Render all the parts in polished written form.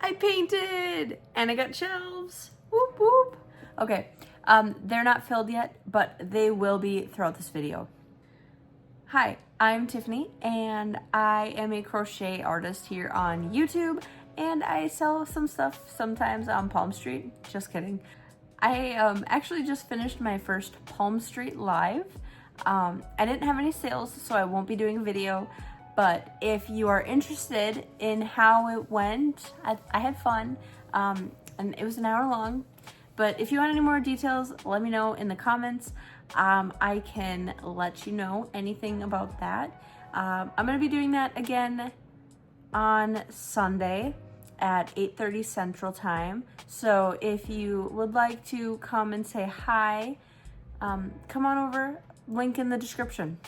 I painted and I got shelves. Whoop whoop. Okay, they're not filled yet, but they will be throughout this video. Hi, I'm Tiffany and I am a crochet artist here on YouTube, and I sell some stuff sometimes on Palm Street. Just kidding. I actually just finished my first Palm Street live. I didn't have any sales, so I won't be doing a video, but if you are interested in how it went, I had fun, and it was an hour long. But if you want any more details, let me know in the comments. I can let you know anything about that. I'm gonna be doing that again on Sunday at 8:30 Central Time. So if you would like to come and say hi, come on over, link in the description.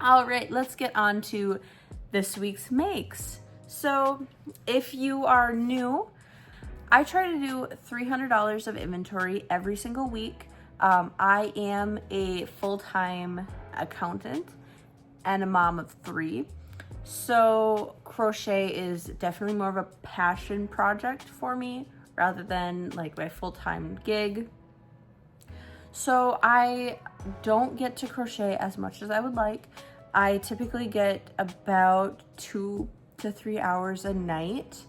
All right, let's get on to this week's makes. So if you are new, I try to do $300 of inventory every single week. I am a full-time accountant and a mom of 3. So crochet is definitely more of a passion project for me rather than like my full-time gig. So I don't get to crochet as much as I would like. I typically get about 2 to 3 hours a night.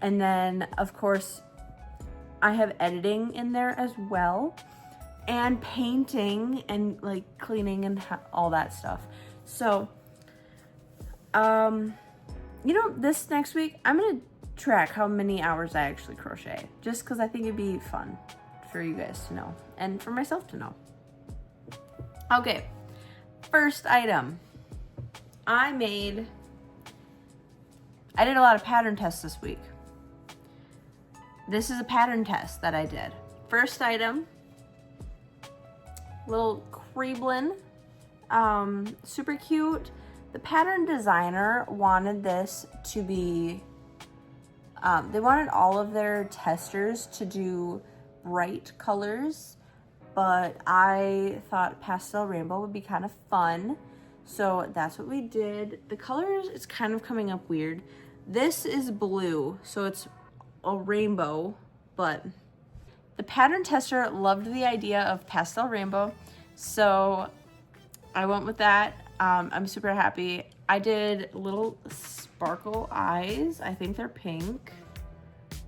And then of course I have editing in there as well, and painting and like cleaning and all that stuff. So you know, this next week I'm gonna track how many hours I actually crochet, just because I think it'd be fun for you guys to know and for myself to know. Okay, first item. I did a lot of pattern tests this week. This is a pattern test that I did. First item, little Ribblr, super cute. The pattern designer wanted this to be, they wanted all of their testers to do bright colors, but I thought pastel rainbow would be kind of fun. So that's what we did. The colors, it's kind of coming up weird. This is blue, so it's a rainbow, but the pattern tester loved the idea of pastel rainbow, so I went with that. I'm super happy. I did little sparkle eyes. I think they're pink.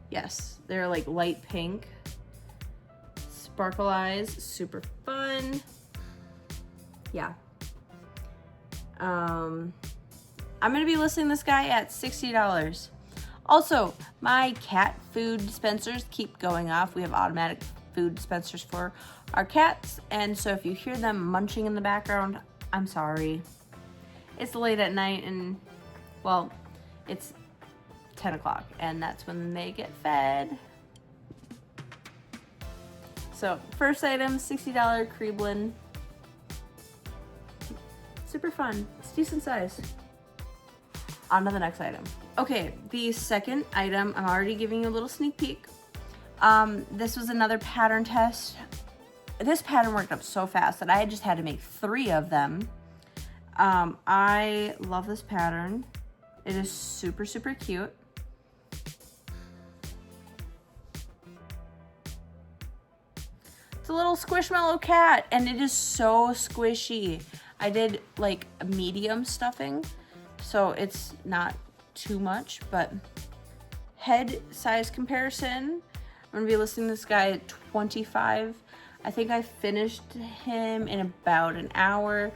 Yes, they're like light pink. Sparkle eyes, super fun. Yeah. I'm gonna be listing this guy at $60. Also, my cat food dispensers keep going off. We have automatic food dispensers for our cats, and so if you hear them munching in the background, I'm sorry. It's late at night and, well, it's 10 o'clock and that's when they get fed. So first item, $60 Ribblr. Super fun. It's decent size. On to the next item. Okay, the second item, I'm already giving you a little sneak peek. This was another pattern test. This pattern worked up so fast that I just had to make 3 of them. I love this pattern. It is super, super cute. It's a little squishmallow cat, and it is so squishy. I did like a medium stuffing, so it's not too much, but head size comparison, I'm gonna be listing this guy at $25. I think I finished him in about an hour,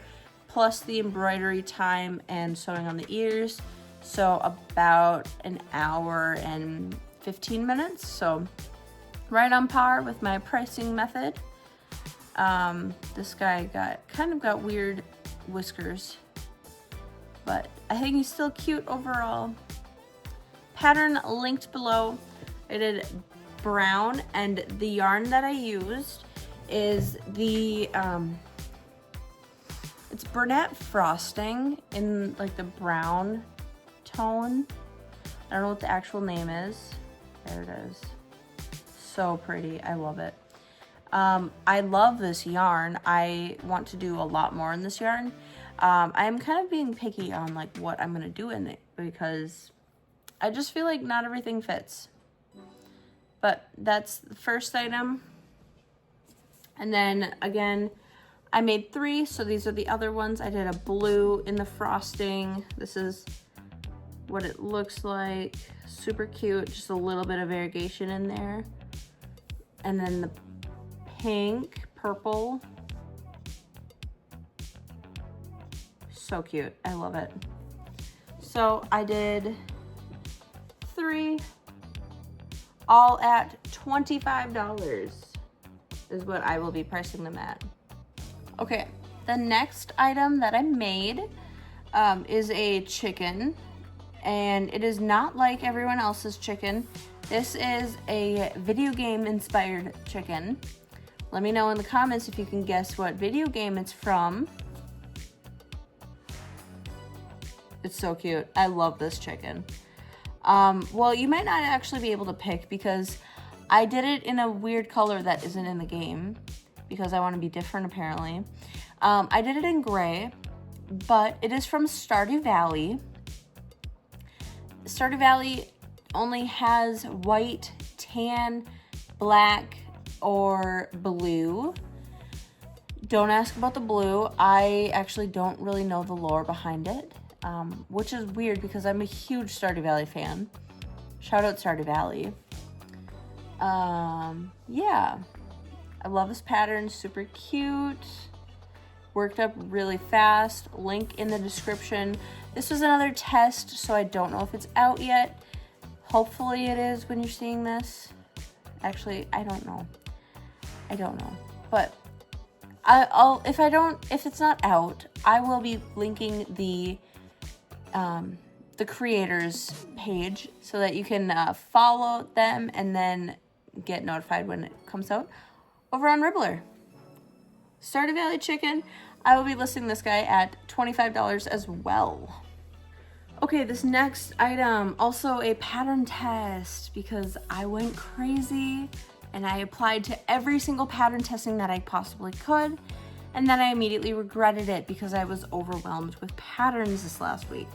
plus the embroidery time and sewing on the ears, so about an hour and 15 minutes, so right on par with my pricing method. This guy kind of got weird whiskers, but I think he's still cute overall. Pattern linked below. I did brown, and the yarn that I used is the it's Bernat frosting in like the brown tone. I don't know what the actual name is. There it is. So pretty. I love it. I love this yarn. I want to do a lot more in this yarn. I'm kind of being picky on like what I'm gonna do in it, because I just feel like not everything fits. But that's the first item. And then again, I made 3, so these are the other ones. I did a blue in the frosting. This is what it looks like. Super cute, just a little bit of variegation in there. And then the pink, purple. So cute, I love it. So I did 3, all at $25 is what I will be pricing them at. Okay, the next item that I made is a chicken, and it is not like everyone else's chicken. This is a video game inspired chicken. Let me know in the comments if you can guess what video game it's from. It's so cute. I love this chicken. Well, you might not actually be able to pick because I did it in a weird color that isn't in the game because I want to be different apparently. I did it in gray, but it is from Stardew Valley. Stardew Valley only has white, tan, black, or blue. Don't ask about the blue. I actually don't really know the lore behind it, which is weird because I'm a huge Stardew Valley fan. Shout out Stardew Valley. Yeah, I love this pattern, super cute. Worked up really fast. Link in the description. This was another test, so I don't know if it's out yet. Hopefully it is when you're seeing this. Actually, I don't know. But if it's not out, I will be linking the creators page so that you can follow them and then get notified when it comes out over on Ribblr. Stardew Valley chicken. I will be listing this guy at $25 as well. Okay, this next item, also a pattern test because I went crazy and I applied to every single pattern testing that I possibly could, and then I immediately regretted it because I was overwhelmed with patterns this last week.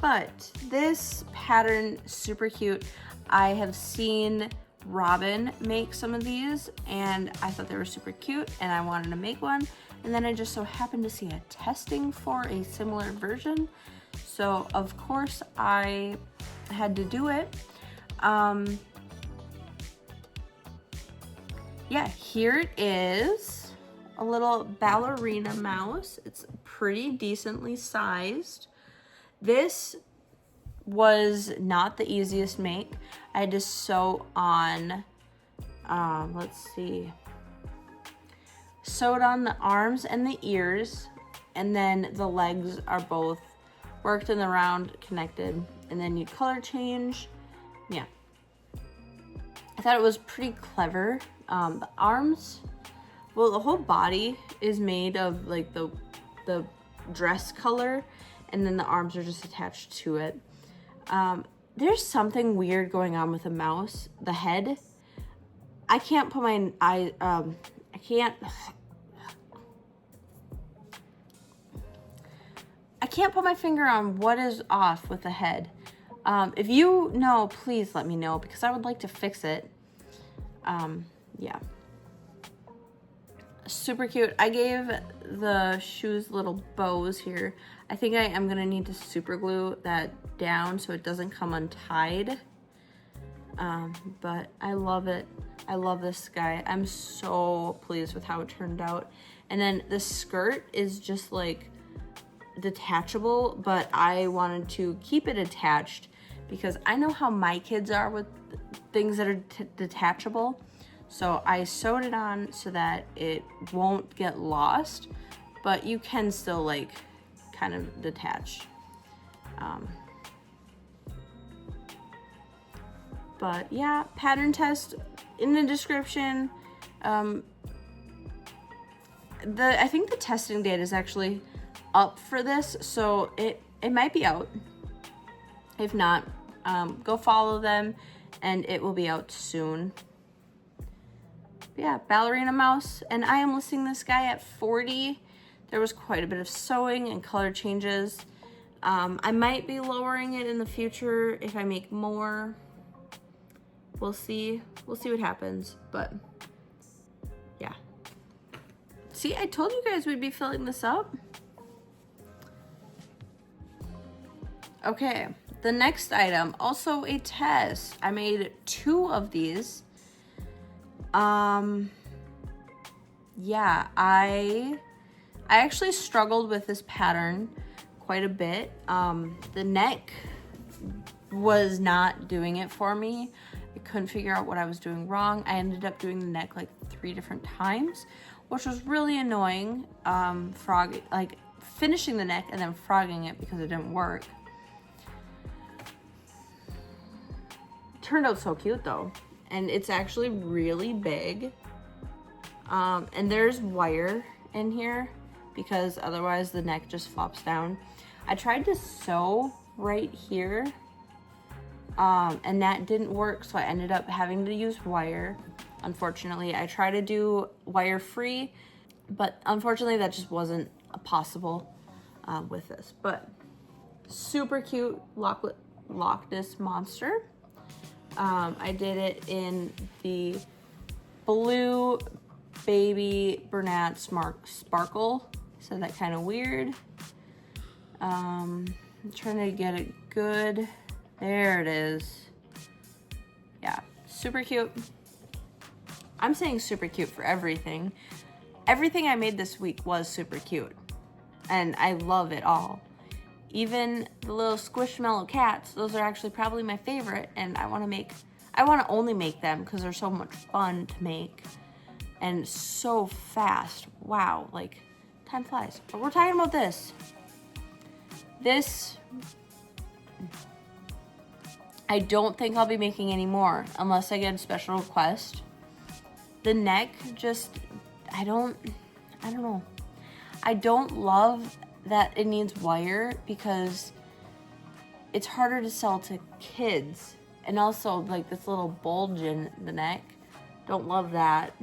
But this pattern, super cute. I have seen Robin make some of these and I thought they were super cute and I wanted to make one, and then I just so happened to see a testing for a similar version, so of course I had to do it. Yeah, here it is, a little ballerina mouse. It's pretty decently sized. This was not the easiest make. I had to sew on, sewed on the arms and the ears, and then the legs are both worked in the round, connected, and then you color change. Yeah, I thought it was pretty clever. The arms, well, the whole body is made of like the dress color, and then the arms are just attached to it. There's something weird going on with the mouse, the head. I can't put my I can't put my finger on what is off with the head. If you know, please let me know because I would like to fix it. Yeah. Super cute. I gave the shoes little bows here. I think I am gonna need to super glue that down so it doesn't come untied. But I love it. I love this guy. I'm so pleased with how it turned out. And then the skirt is just like detachable, but I wanted to keep it attached because I know how my kids are with things that are detachable. So I sewed it on so that it won't get lost, but you can still like kind of detach. But yeah, pattern test in the description. I think the testing date is actually up for this, so it might be out. If not, go follow them and it will be out soon. Yeah, ballerina mouse, and I am listing this guy at $40. There was quite a bit of sewing and color changes. I might be lowering it in the future if I make more. We'll see. We'll see what happens, but yeah. See, I told you guys we'd be filling this up. Okay, the next item, also a test. I made 2 of these. Yeah, I actually struggled with this pattern quite a bit. The neck was not doing it for me. I couldn't figure out what I was doing wrong. I ended up doing the neck like 3 different times, which was really annoying. Like finishing the neck and then frogging it because it didn't work. Turned out so cute though, and it's actually really big. And there's wire in here because otherwise the neck just flops down. I tried to sew right here, and that didn't work, so I ended up having to use wire. Unfortunately, I tried to do wire free, but unfortunately that just wasn't possible with this. But super cute Loch Ness monster. I did it in the blue baby Bernat sparkle. So that kind of weird. I'm trying to get it good. There it is. Yeah, super cute. I'm saying super cute for everything. Everything I made this week was super cute. And I love it all. Even the little squishmallow cats, those are actually probably my favorite, and I want to only make them because they're so much fun to make and so fast. Wow, like time flies. But we're talking about this. This, I don't think I'll be making any more unless I get a special request. The neck just, I don't know. I don't love that it needs wire because it's harder to sell to kids, and also like this little bulge in the neck, don't love that.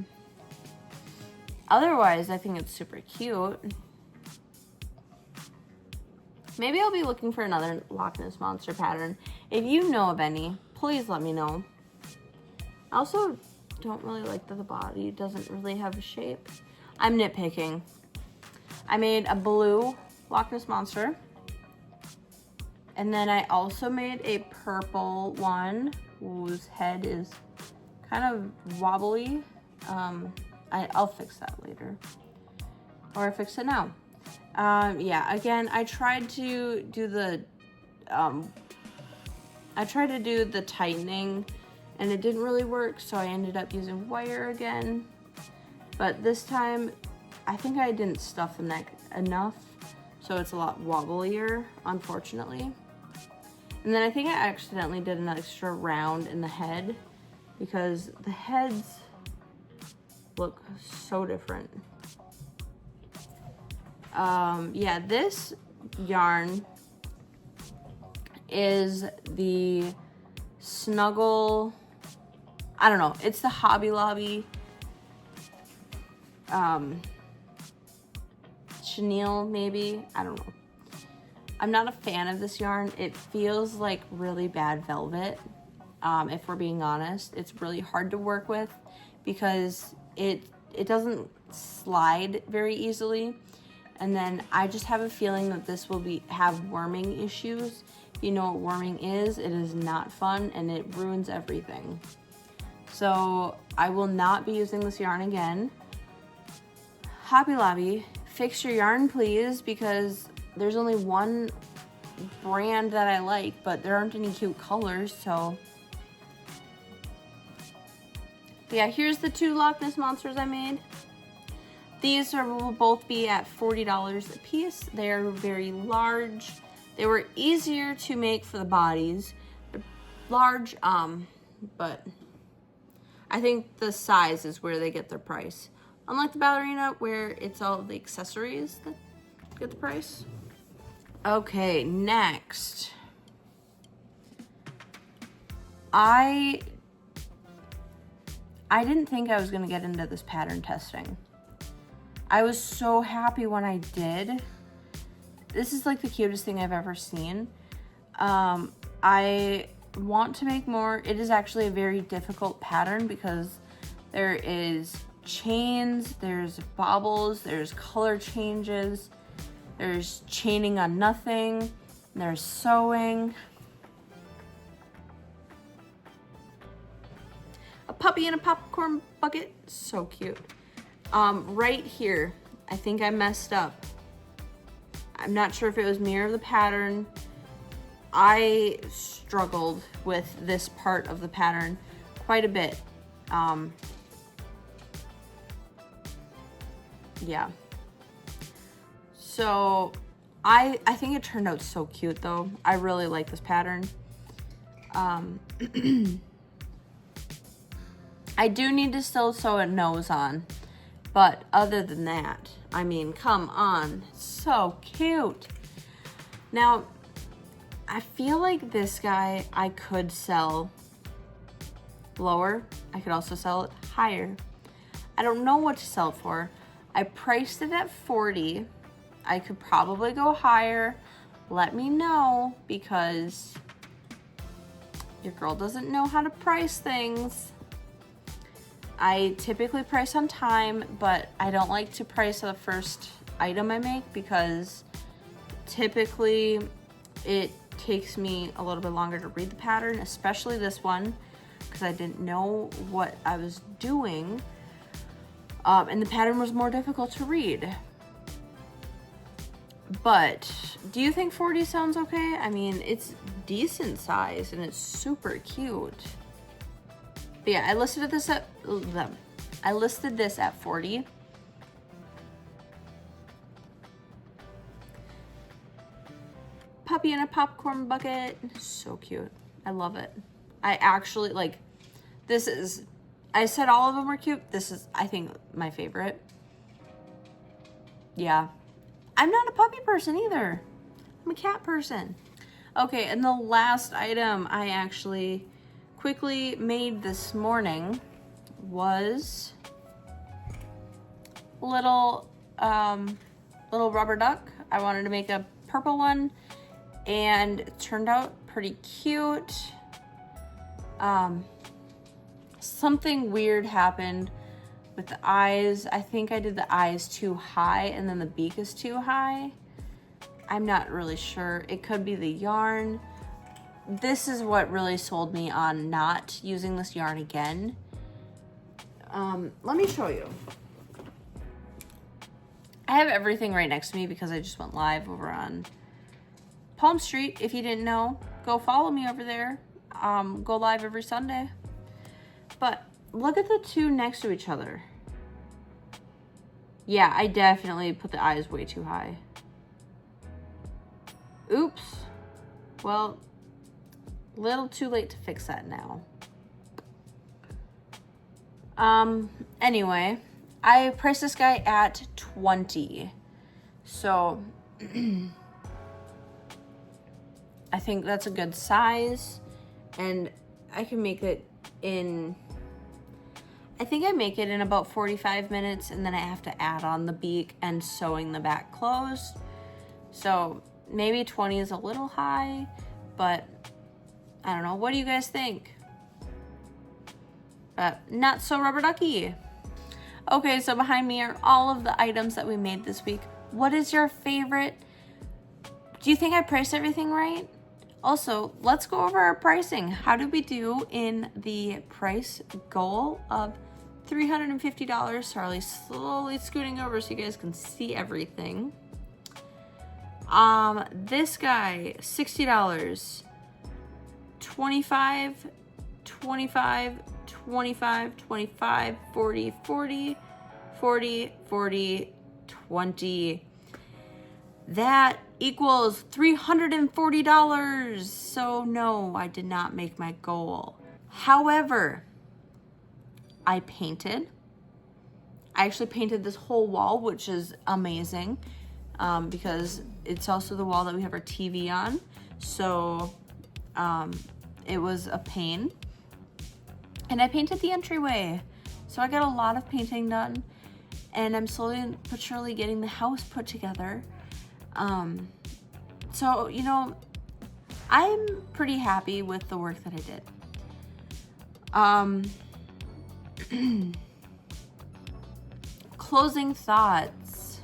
Otherwise I think it's super cute. Maybe I'll be looking for another Loch Ness monster pattern. If you know of any, please let me know. I also don't really like that the body doesn't really have a shape. I'm nitpicking. I made a blue Loch Ness monster, and then I also made a purple one whose head is kind of wobbly. I'll fix that later, or fix it now. Yeah, again, I tried to do the tightening, and it didn't really work, so I ended up using wire again. But this time, I think I didn't stuff the neck enough, so it's a lot wobblier, unfortunately. And then I think I accidentally did an extra round in the head because the heads look so different. Yeah, this yarn is the Snuggle, I don't know, it's the Hobby Lobby chenille, maybe, I don't know. I'm not a fan of this yarn. It feels like really bad velvet, if we're being honest. It's really hard to work with because it doesn't slide very easily. And then I just have a feeling that this will have worming issues. You know what worming is? It is not fun and it ruins everything. So I will not be using this yarn again. Hobby Lobby, fix your yarn please, because there's only one brand that I like, but there aren't any cute colors, so. But yeah, here's the 2 Loch Ness monsters I made. These will both be at $40 a piece. They are very large. They were easier to make for the bodies. They're large, but I think the size is where they get their price. Unlike the ballerina, where it's all the accessories that get the price. Okay, next. I didn't think I was gonna get into this pattern testing. I was so happy when I did. this is like the cutest thing I've ever seen. I want to make more. It is actually a very difficult pattern because there is chains, there's bobbles, there's color changes, there's chaining on nothing, there's sewing. A puppy in a popcorn bucket, so cute. Right here, I think I messed up. I'm not sure if it was mirror of the pattern. I struggled with this part of the pattern quite a bit. Yeah. So I think it turned out so cute though. I really like this pattern. I do need to still sew a nose on, but other than that, I mean, come on, so cute. Now, I feel like this guy I could sell lower. I could also sell it higher. I don't know what to sell it for. I priced it at $40. I could probably go higher. Let me know, because your girl doesn't know how to price things. I typically price on time, but I don't like to price the first item I make because typically it takes me a little bit longer to read the pattern, especially this one, because I didn't know what I was doing. And the pattern was more difficult to read. But do you think 40 sounds okay? I mean, it's decent size and it's super cute. But yeah, I listed this at 40. Puppy in a popcorn bucket, so cute. I love it. I actually like, this is, I said all of them were cute. This is, I think, my favorite. Yeah. I'm not a puppy person either. I'm a cat person. Okay, and the last item I actually quickly made this morning was little rubber duck. I wanted to make a purple one, and it turned out pretty cute. Something weird happened with the eyes. I think I did the eyes too high and then the beak is too high. I'm not really sure. It could be the yarn. This is what really sold me on not using this yarn again. Let me show you. I have everything right next to me because I just went live over on Palm Street. If you didn't know, go follow me over there. Go live every Sunday. But look at the two next to each other. Yeah, I definitely put the eyes way too high. Oops. Well, little too late to fix that now. Anyway, I priced this guy at $20. So I think that's a good size, and I can make it in, I think I make it in about 45 minutes, and then I have to add on the beak and sewing the back closed. So maybe 20 is a little high, but I don't know. What do you guys think? Not so rubber ducky. Okay, so behind me are all of the items that we made this week. What is your favorite? Do you think I priced everything right? Also, let's go over our pricing. How did we do in the price goal of $350? Charlie slowly scooting over so you guys can see everything. This guy, $60. 25, 25, 25, 25, 40, 40, 40, 40, 20. That equals $340. So no, I did not make my goal. However, I painted. I actually painted this whole wall, which is amazing, because it's also the wall that we have our TV on. So it was a pain. And I painted the entryway. So I got a lot of painting done, and I'm slowly but surely getting the house put together. So, you know, I'm pretty happy with the work that I did. Closing thoughts.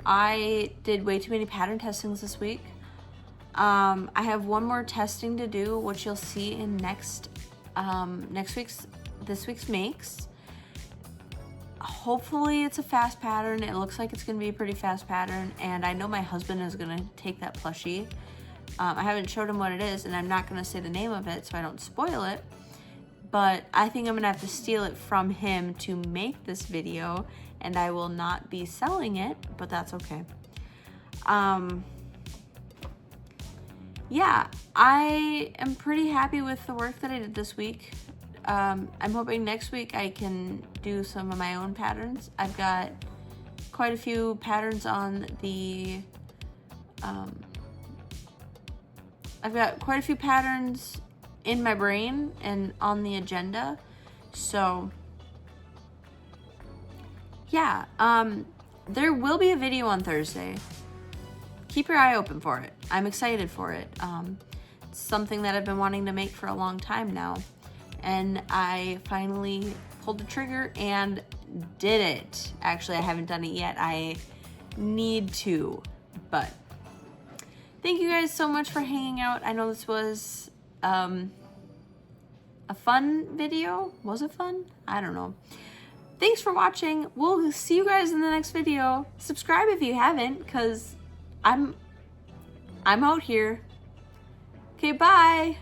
I did way too many pattern testings this week. I have one more testing to do, which you'll see in this week's makes. Hopefully it's a fast pattern. It looks like it's going to be a pretty fast pattern, and I know my husband is going to take that plushie. I haven't showed him what it is, and I'm not going to say the name of it so I don't spoil it, but I think I'm going to have to steal it from him to make this video, and I will not be selling it, but that's okay. Yeah, I am pretty happy with the work that I did this week. I'm hoping next week I can do some of my own patterns. I've got quite a few patterns on the, I've got quite a few patterns in my brain and on the agenda. So yeah, there will be a video on Thursday. Keep your eye open for it. I'm excited for it. It's something that I've been wanting to make for a long time now. And I finally pulled the trigger and did it. Actually, I haven't done it yet. I need to, but thank you guys so much for hanging out. I know this was a fun video. Was it fun? I don't know. Thanks for watching. We'll see you guys in the next video. Subscribe if you haven't, because I'm out here. Okay, bye.